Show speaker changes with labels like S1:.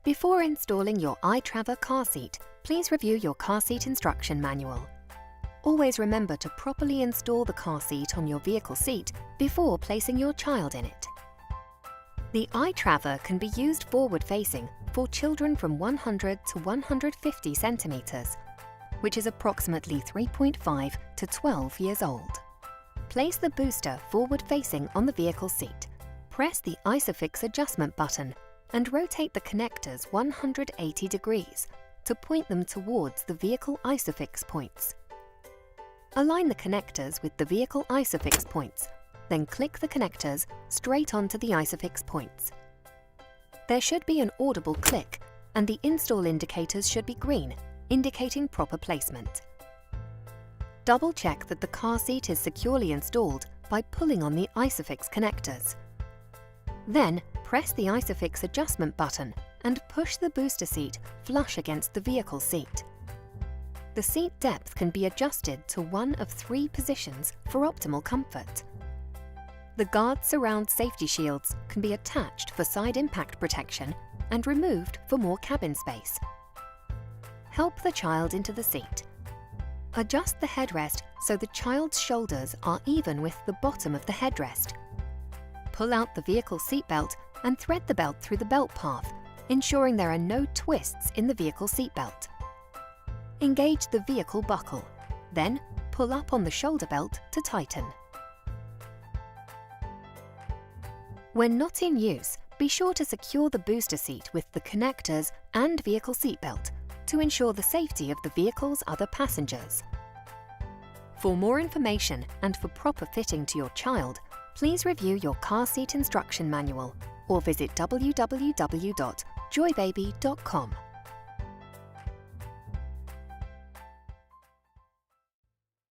S1: Before installing your Traver car seat, please review your car seat instruction manual. Always remember to properly install the car seat on your vehicle seat before placing your child in it. The Traver can be used forward-facing for children from 100 to 150 centimeters, which is approximately 3.5 to 12 years old. Place the booster forward-facing on the vehicle seat. Press the ISOFIX adjustment button and rotate the connectors 180 degrees to point them towards the vehicle ISOFIX points. Align the connectors with the vehicle ISOFIX points, then click the connectors straight onto the ISOFIX points. There should be an audible click, and the install indicators should be green, indicating proper placement. Double-check that the car seat is securely installed by pulling on the ISOFIX connectors. Then, press the ISOFIX adjustment button and push the booster seat flush against the vehicle seat. The seat depth can be adjusted to one of 3 positions for optimal comfort. The guard surround safety shields can be attached for side impact protection and removed for more cabin space. Help the child into the seat. Adjust the headrest so the child's shoulders are even with the bottom of the headrest. Pull out the vehicle seatbelt and thread the belt through the belt path, ensuring there are no twists in the vehicle seatbelt. Engage the vehicle buckle, then pull up on the shoulder belt to tighten. When not in use, be sure to secure the booster seat with the connectors and vehicle seatbelt to ensure the safety of the vehicle's other passengers. For more information and for proper fitting to your child, please review your car seat instruction manual or visit www.joybaby.com.